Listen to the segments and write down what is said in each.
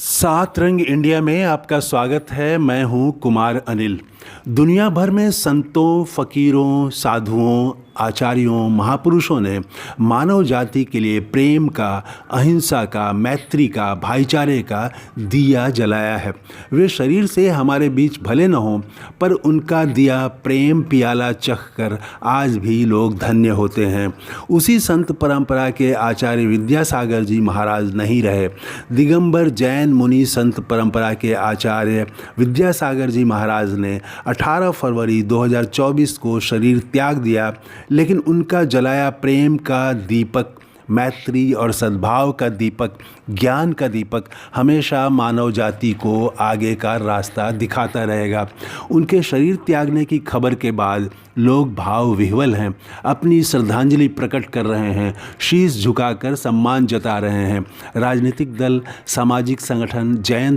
सात रंग इंडिया में आपका स्वागत है। मैं हूं कुमार अनिल। दुनिया भर में संतों, फकीरों, साधुओं, आचार्यों, महापुरुषों ने मानव जाति के लिए प्रेम का, अहिंसा का, मैत्री का, भाईचारे का दिया जलाया है। वे शरीर से हमारे बीच भले न हों, पर उनका दिया प्रेम पियाला चख कर आज भी लोग धन्य होते हैं। उसी संत परंपरा के आचार्य विद्यासागर जी महाराज नहीं रहे। दिगंबर जैन मुनि संत परंपरा के आचार्य विद्यासागर जी महाराज ने 18 फरवरी 2024 को शरीर त्याग दिया, लेकिन उनका जलाया प्रेम का दीपक, मैत्री और सद्भाव का दीपक, ज्ञान का दीपक हमेशा मानव जाति को आगे का रास्ता दिखाता रहेगा। उनके शरीर त्यागने की खबर के बाद लोग भाव विह्वल हैं, अपनी श्रद्धांजलि प्रकट कर रहे हैं, शीश झुकाकर सम्मान जता रहे हैं। राजनीतिक दल, सामाजिक संगठन, जैन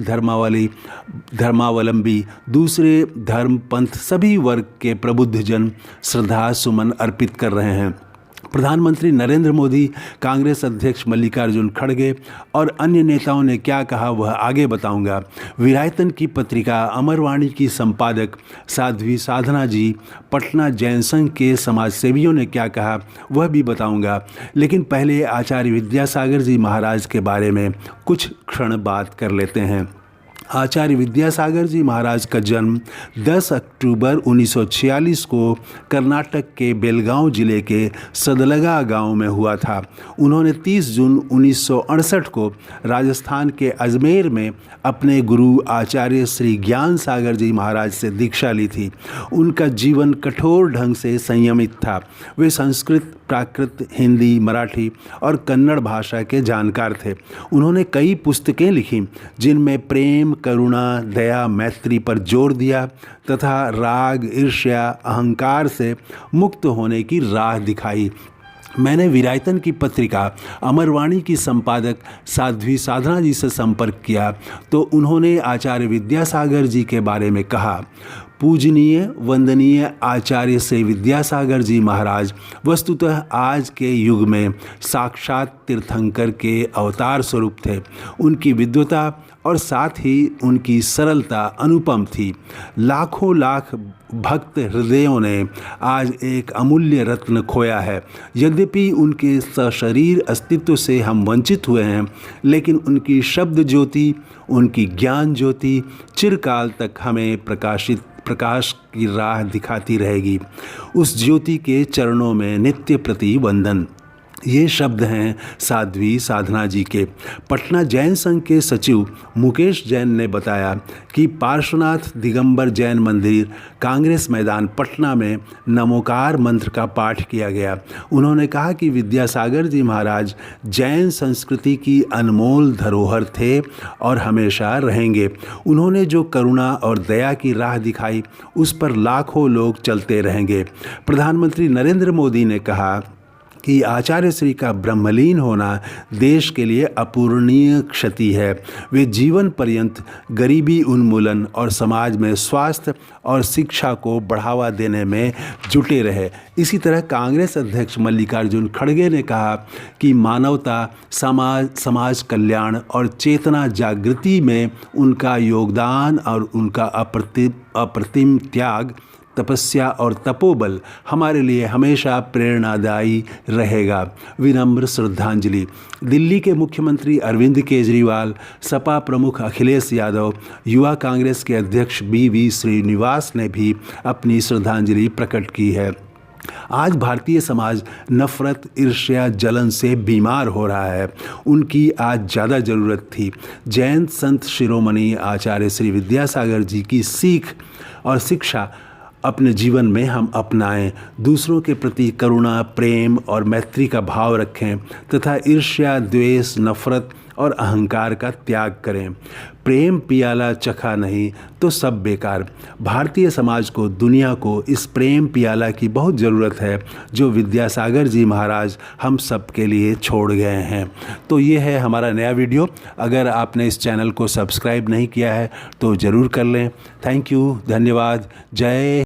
धर्मावलंबी, दूसरे धर्म पंथ, सभी वर्ग के प्रबुद्धजन श्रद्धा सुमन अर्पित कर रहे हैं। प्रधानमंत्री नरेंद्र मोदी, कांग्रेस अध्यक्ष मल्लिकार्जुन खड़गे और अन्य नेताओं ने क्या कहा वह आगे बताऊंगा। विरायतन की पत्रिका अमरवाणी की संपादक साध्वी साधना जी, पटना जैन संघ के समाजसेवियों ने क्या कहा वह भी बताऊंगा। लेकिन पहले आचार्य विद्यासागर जी महाराज के बारे में कुछ क्षण बात कर लेते हैं। आचार्य विद्यासागर जी महाराज का जन्म 10 अक्टूबर 1946 को कर्नाटक के बेलगांव जिले के सदलगा गांव में हुआ था। उन्होंने 30 जून 1968 को राजस्थान के अजमेर में अपने गुरु आचार्य श्री ज्ञान सागर जी महाराज से दीक्षा ली थी। उनका जीवन कठोर ढंग से संयमित था। वे संस्कृत, प्राकृत, हिंदी, मराठी और कन्नड़ भाषा के जानकार थे। उन्होंने कई पुस्तकें लिखीं जिनमें प्रेम, करुणा, दया, मैत्री पर जोर दिया तथा राग, ईर्ष्या, अहंकार से मुक्त होने की राह दिखाई। मैंने विरायतन की पत्रिका अमरवाणी की संपादक साध्वी साधना जी से संपर्क किया तो उन्होंने आचार्य विद्यासागर जी के बारे में कहा। पूजनीय वंदनीय आचार्य से विद्यासागर जी महाराज वस्तुतः आज के युग में साक्षात तीर्थंकर के अवतार स्वरूप थे। उनकी विद्वता और साथ ही उनकी सरलता अनुपम थी। लाखों लाख भक्त हृदयों ने आज एक अमूल्य रत्न खोया है। यद्यपि उनके सशरीर अस्तित्व से हम वंचित हुए हैं, लेकिन उनकी शब्द ज्योति, उनकी ज्ञान ज्योति चिरकाल तक हमें प्रकाश की राह दिखाती रहेगी। उस ज्योति के चरणों में नित्य प्रति वंदन। ये शब्द हैं साध्वी साधना जी के। पटना जैन संघ के सचिव मुकेश जैन ने बताया कि पार्श्वनाथ दिगंबर जैन मंदिर, कांग्रेस मैदान, पटना में नमोकार मंत्र का पाठ किया गया। उन्होंने कहा कि विद्यासागर जी महाराज जैन संस्कृति की अनमोल धरोहर थे और हमेशा रहेंगे। उन्होंने जो करुणा और दया की राह दिखाई उस पर लाखों लोग चलते रहेंगे। प्रधानमंत्री नरेंद्र मोदी ने कहा कि आचार्य श्री का ब्रह्मलीन होना देश के लिए अपूरणीय क्षति है। वे जीवन पर्यंत गरीबी उन्मूलन और समाज में स्वास्थ्य और शिक्षा को बढ़ावा देने में जुटे रहे। इसी तरह कांग्रेस अध्यक्ष मल्लिकार्जुन खड़गे ने कहा कि मानवता, समाज कल्याण और चेतना जागृति में उनका योगदान और उनका अप्रतिम त्याग, तपस्या और तपोबल हमारे लिए हमेशा प्रेरणादायी रहेगा। विनम्र श्रद्धांजलि। दिल्ली के मुख्यमंत्री अरविंद केजरीवाल, सपा प्रमुख अखिलेश यादव, युवा कांग्रेस के अध्यक्ष BV श्रीनिवास ने भी अपनी श्रद्धांजलि प्रकट की है। आज भारतीय समाज नफरत, ईर्ष्या, जलन से बीमार हो रहा है। उनकी आज ज़्यादा ज़रूरत थी। जैन संत शिरोमणि आचार्य श्री विद्यासागर जी की सीख और शिक्षा अपने जीवन में हम अपनाएं। दूसरों के प्रति करुणा, प्रेम और मैत्री का भाव रखें तथा ईर्ष्या, द्वेष, नफरत और अहंकार का त्याग करें। प्रेम पियाला चखा नहीं तो सब बेकार। भारतीय समाज को, दुनिया को इस प्रेम पियाला की बहुत ज़रूरत है जो विद्यासागर जी महाराज हम सब के लिए छोड़ गए हैं। तो ये है हमारा नया वीडियो। अगर आपने इस चैनल को सब्सक्राइब नहीं किया है तो ज़रूर कर लें। थैंक यू, धन्यवाद, जय